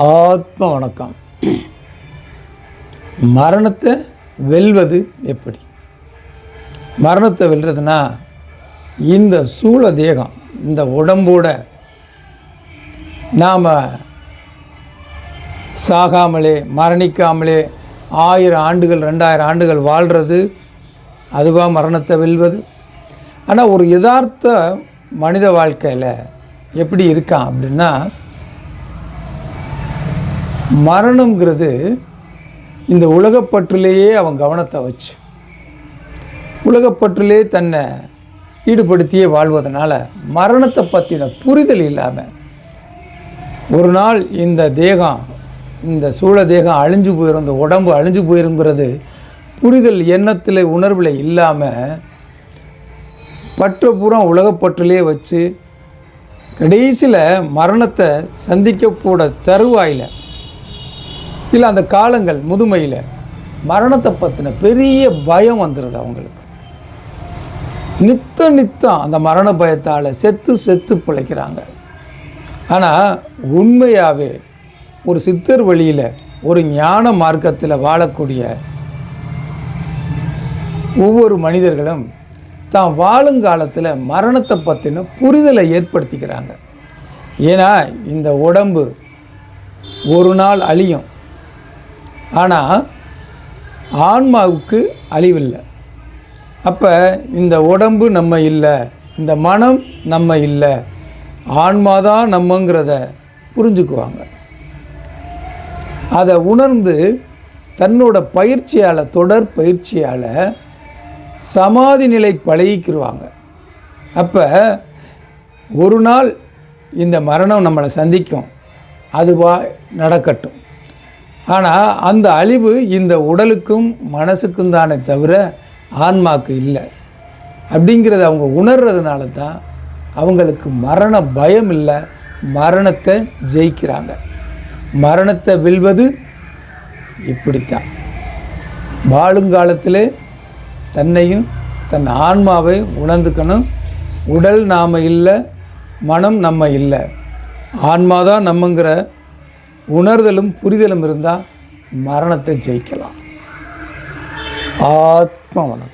ஆத்ம வணக்கம். மரணத்தை வெல்வது எப்படி? மரணத்தை வெல்றதுன்னா இந்த சூழ தேகம், இந்த உடம்போட நாம் சாகாமலே மரணிக்காமலே 1000 ஆண்டுகள் 2000 ஆண்டுகள் வாழ்கிறது, அதுவாக மரணத்தை வெல்வது. ஆனால் ஒரு யதார்த்த மனித வாழ்க்கையில் எப்படி இருக்கான் அப்படின்னா, மரணங்கிறது இந்த உலகப்பற்றிலேயே அவன் கவனத்தை வச்சு உலகப்பற்றிலே தன்னை ஈடுபடுத்தியே வாழ்வதனால மரணத்தை பற்றின புரிதல் இல்லாமல் ஒரு நாள் இந்த தேகம், இந்த சூழ தேகம் அழிஞ்சு போயிடும், இந்த உடம்பு அழிஞ்சு போயிருங்கிறது புரிதல் எண்ணத்தில் உணர்வில் இல்லாமல் பற்ற பூரா உலகப்பற்றிலே வச்சு கடைசியில் மரணத்தை சந்திக்கக்கூட தருவாயில் இல்லை அந்த காலங்கள் முதுமையில் மரணத்தை பற்றின பெரிய பயம் வந்துடுது அவங்களுக்கு. நித்தம் அந்த மரண பயத்தால் செத்து பிழைக்கிறாங்க. ஆனால் உண்மையாகவே ஒரு சித்தர் வழியில் ஒரு ஞான மார்க்கத்தில் வாழக்கூடிய ஒவ்வொரு மனிதர்களும் தான் வாழுங்காலத்தில் மரணத்தை பற்றின புரிதலை ஏற்படுத்திக்கிறாங்க. ஏன்னா இந்த உடம்பு ஒரு நாள் அழியும், ஆனால் ஆன்மாவுக்கு அழிவில்லை. அப்போ இந்த உடம்பு நம்ம இல்லை, இந்த மனம் நம்ம இல்லை, ஆன்மாதான் நம்மங்கிறத புரிஞ்சுக்குவாங்க. அதை உணர்ந்து தன்னோட பயிற்சியால், தொடர் பயிற்சியால் சமாதி நிலை பழகிக்கிடுவாங்க. அப்போ ஒரு நாள் இந்த மரணம் நம்மளை சந்திக்கும், அதுவாக நடக்கட்டும். ஆனால் அந்த அழிவு இந்த உடலுக்கும் மனசுக்கும் தானே தவிர ஆன்மாக்கு இல்லை அப்படிங்கிறத அவங்க உணர்றதுனால தான் அவங்களுக்கு மரண பயம் இல்லை, மரணத்தை ஜெயிக்கிறாங்க. மரணத்தை வெல்வது இப்படித்தான். வாழுங்காலத்திலே தன்னையும் தன் ஆன்மாவை உணர்ந்துக்கணும். உடல் நாம் இல்லை, மனம் நம்ம இல்லை, ஆன்மாதான் நம்மங்கிற உணர்தலும் புரிதலும் இருந்தால் மரணத்தை ஜெயிக்கலாம். ஆத்ம வணக்கம்.